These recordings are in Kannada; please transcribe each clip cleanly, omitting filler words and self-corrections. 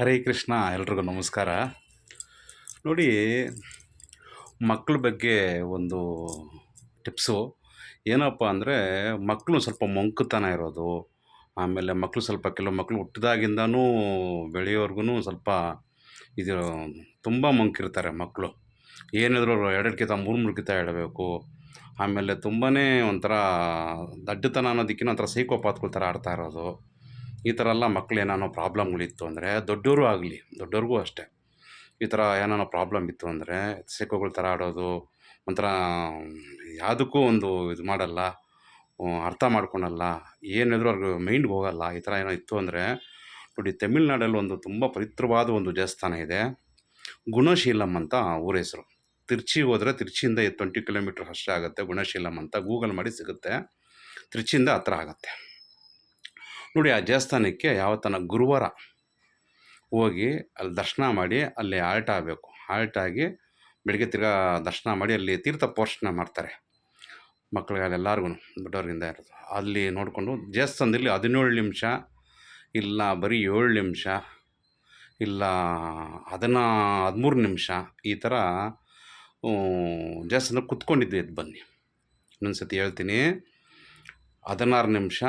ಹರೇ ಕೃಷ್ಣ. ಎಲ್ರಿಗೂ ನಮಸ್ಕಾರ. ನೋಡಿ, ಮಕ್ಕಳ ಬಗ್ಗೆ ಒಂದು ಟಿಪ್ಸು ಏನಪ್ಪ ಅಂದರೆ, ಮಕ್ಕಳು ಸ್ವಲ್ಪ ಮಂಕುತನ ಇರೋದು, ಆಮೇಲೆ ಮಕ್ಕಳು ಸ್ವಲ್ಪ ಕೆಲವು ಮಕ್ಕಳು ಹುಟ್ಟಿದಾಗಿಂದನೂ ಬೆಳೆಯೋವರ್ಗು ಸ್ವಲ್ಪ ಇದು ತುಂಬ ಮಂಕಿರ್ತಾರೆ ಮಕ್ಕಳು. ಏನಿದ್ರು ಎರಡೆರಡು ಕಿತ ಮೂರು ಮೂರು ಕಿತ ಹೇಳಬೇಕು. ಆಮೇಲೆ ತುಂಬಾ ಒಂಥರ ದಡ್ಡತನ ಅನ್ನೋದಕ್ಕಿಂತ ಒಂಥರ ಸೈಕೋಪಾತ್ಗಳ ಥರ ಆಡ್ತಾ ಇರೋದು. ಈ ಥರ ಎಲ್ಲ ಮಕ್ಳು ಏನಾನೋ ಪ್ರಾಬ್ಲಮ್ಗಳಿತ್ತು ಅಂದರೆ, ದೊಡ್ಡವರು ಆಗಲಿ ದೊಡ್ಡವ್ರಿಗೂ ಅಷ್ಟೇ, ಈ ಥರ ಏನಾನ ಪ್ರಾಬ್ಲಮ್ ಇತ್ತು ಅಂದರೆ ಸೈಕೋಗಳ ಥರ ಆಡೋದು, ಒಂಥರ ಯಾವುದಕ್ಕೂ ಒಂದು ಇದು ಮಾಡಲ್ಲ, ಅರ್ಥ ಮಾಡ್ಕೊಳಲ್ಲ, ಏನಿದ್ರು ಅವ್ರಿಗೆ ಮೈಂಡ್ಗೆ ಹೋಗಲ್ಲ. ಈ ಥರ ಏನೋ ಇತ್ತು ಅಂದರೆ ನೋಡಿ, ತಮಿಳ್ನಾಡಲ್ಲಿ ಒಂದು ತುಂಬ ಪವಿತ್ರವಾದ ಒಂದು ದೇವಸ್ಥಾನ ಇದೆ. ಗುಣಶೀಲಂ ಅಂತ ಊರ ಹೆಸರು. ತಿರ್ಚಿಗೆ ಹೋದರೆ ತಿರ್ಚಿಯಿಂದ 20 ಕಿಲೋಮೀಟ್ರ್ ಅಷ್ಟೇ ಆಗುತ್ತೆ. ಗುಣಶೀಲಂ ಅಂತ ಗೂಗಲ್ ಮಾಡಿ ಸಿಗುತ್ತೆ. ತಿರ್ಚಿಯಿಂದ ಹತ್ರ ಆಗುತ್ತೆ. ನೋಡಿ, ಆ ದೇವಸ್ಥಾನಕ್ಕೆ ಯಾವತ್ತನ ಗುರುವಾರ ಹೋಗಿ ಅಲ್ಲಿ ದರ್ಶನ ಮಾಡಿ ಅಲ್ಲಿ ಆಲ್ಟ್ ಆಗಬೇಕು. ಆಲ್ಟ್ ಆಗಿ ಬೆಳಗ್ಗೆ ತಿರ್ಗಾ ದರ್ಶನ ಮಾಡಿ ಅಲ್ಲಿ ತೀರ್ಥ ಪೋಷಣೆ ಮಾಡ್ತಾರೆ ಮಕ್ಕಳಿಗೆ, ಎಲ್ಲರಿಗೂ ದೊಡ್ಡವರಿಂದ ಇರೋದು. ಅಲ್ಲಿ ನೋಡಿಕೊಂಡು ದೇವಸ್ಥಾನದಲ್ಲಿ 17 ನಿಮಿಷ ಇಲ್ಲ ಬರೀ 7 ನಿಮಿಷ ಇಲ್ಲ 13 ನಿಮಿಷ ಈ ಥರ ದೇವಸ್ಥಾನದಲ್ಲಿ ಕುತ್ಕೊಂಡಿದ್ವಿ. ಎದ್ದು ಬನ್ನಿ, ಇನ್ನೊಂದು ಸತಿ ಹೇಳ್ತೀನಿ. 16 ನಿಮಿಷ,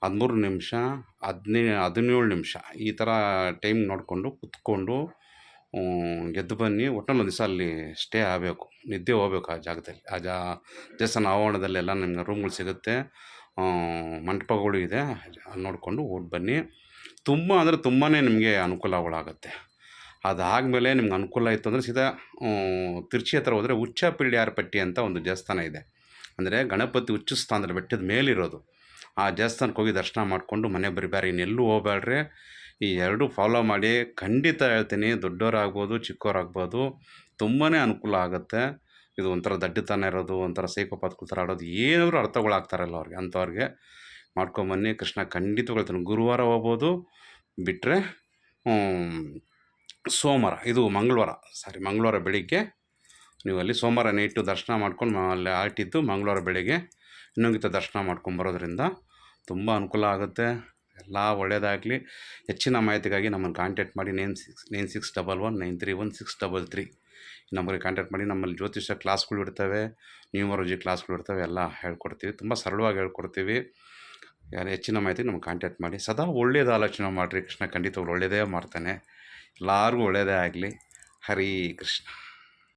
13 ನಿಮಿಷ, 17 ನಿಮಿಷ ಈ ಥರ ಟೈಮ್ ನೋಡಿಕೊಂಡು ಕುತ್ಕೊಂಡು ಎದ್ದು ಬನ್ನಿ. ಒಟ್ಟಿನಲ್ಲಿ ಒಂದು ದಿವಸ ಅಲ್ಲಿ ಸ್ಟೇ ಆಗಬೇಕು, ನಿದ್ದೆ ಹೋಗ್ಬೇಕು ಆ ಜಾಗದಲ್ಲಿ. ದೇವಸ್ಥಾನ ಆವರಣದಲ್ಲೆಲ್ಲ ನಿಮ್ಗೆ ರೂಮ್ಗಳು ಸಿಗುತ್ತೆ, ಮಂಟಪಗಳು ಇದೆ. ಅಲ್ಲಿ ನೋಡಿಕೊಂಡು ಹೋಗಿ ಬನ್ನಿ. ತುಂಬ ಅಂದರೆ ತುಂಬಾ ನಿಮಗೆ ಅನುಕೂಲಗಳಾಗುತ್ತೆ. ಅದಾದಮೇಲೆ ನಿಮ್ಗೆ ಅನುಕೂಲ ಇತ್ತು ಅಂದರೆ ಸೀದಾ ತಿರ್ಚಿ ಹತ್ರ ಹೋದರೆ ಉಚ್ಚಪಿಳ್ಯಾರಪಟ್ಟಿ ಅಂತ ಒಂದು ದೇವಸ್ಥಾನ ಇದೆ. ಅಂದರೆ ಗಣಪತಿ ಉಚ್ಚ ಸ್ಥಾನದಲ್ಲಿ ಬೆಟ್ಟದ ಮೇಲಿರೋದು. ಆ ದೇವಸ್ಥಾನಕ್ಕೆ ಹೋಗಿ ದರ್ಶನ ಮಾಡಿಕೊಂಡು ಮನೆ ಬರಿಬೇಡ್ರಿ, ಇನ್ನೆಲ್ಲೂ ಹೋಗ್ಬೇಡ್ರಿ. ಈ ಎರಡೂ ಫಾಲೋ ಮಾಡಿ. ಖಂಡಿತ ಹೇಳ್ತೀನಿ, ದೊಡ್ಡವರಾಗ್ಬೋದು ಚಿಕ್ಕವರಾಗ್ಬೋದು ತುಂಬಾ ಅನುಕೂಲ ಆಗುತ್ತೆ. ಇದು ಒಂಥರ ದಡ್ಡತನ ಇರೋದು, ಒಂಥರ ಸೈಕೋಪಾತ್ಗಳ ಥರ ಆಡೋದು ಏನಾದರೂ ಅರ್ಥಗಳಾಗ್ತಾರಲ್ಲ ಅವ್ರಿಗೆ, ಅಂಥವ್ರಿಗೆ ಮಾಡ್ಕೊಂಬನ್ನಿ. ಕೃಷ್ಣ ಖಂಡಿತವಾಗಿ ಹೇಳ್ತಾನೆ. ಗುರುವಾರ ಹೋಗ್ಬೋದು, ಬಿಟ್ಟರೆ ಸೋಮವಾರ, ಇದು ಮಂಗಳವಾರ ಬೆಳಿಗ್ಗೆ ನೀವು ಅಲ್ಲಿ ಸೋಮವಾರ ನೈಟು ದರ್ಶನ ಮಾಡ್ಕೊಂಡು ಅಲ್ಲಿ ಆಟಿದ್ದು ಮಂಗಳವಾರ ಬೆಳಿಗ್ಗೆ ಇನ್ನೊಂಗಿತ ದರ್ಶನ ಮಾಡ್ಕೊಂಬರೋದ್ರಿಂದ ತುಂಬ ಅನುಕೂಲ ಆಗುತ್ತೆ. ಎಲ್ಲ ಒಳ್ಳೆಯದಾಗಲಿ. ಹೆಚ್ಚಿನ ಮಾಹಿತಿಗಾಗಿ ನಮ್ಮನ್ನು ಕಾಂಟ್ಯಾಕ್ಟ್ ಮಾಡಿ. 9611931633 ಈ ನಂಬರಿಗೆ ಕಾಂಟ್ಯಾಕ್ಟ್ ಮಾಡಿ. ನಮ್ಮಲ್ಲಿ ಜ್ಯೋತಿಷ್ಯ ಕ್ಲಾಸ್ಗಳು ಇರ್ತವೆ, ನ್ಯೂಮರಾಲಜಿ ಕ್ಲಾಸ್ಗಳು ಇರ್ತವೆ, ಎಲ್ಲ ಹೇಳ್ಕೊಡ್ತೀವಿ. ತುಂಬ ಸರಳವಾಗಿ ಹೇಳ್ಕೊಡ್ತೀವಿ. ಯಾರು ಹೆಚ್ಚಿನ ಮಾಹಿತಿ ನಮ್ಗೆ ಕಾಂಟ್ಯಾಕ್ಟ್ ಮಾಡಿ. ಸದಾ ಒಳ್ಳೆಯದು ಆಲೋಚನೆ ಮಾಡಿರಿ. ಕೃಷ್ಣ ಖಂಡಿತವಾಗ್ಲೂ ಒಳ್ಳೆಯದೇ ಮಾಡ್ತಾನೆ. ಎಲ್ಲರಿಗೂ ಒಳ್ಳೆಯದೇ ಆಗಲಿ. ಹರೇ ಕೃಷ್ಣ.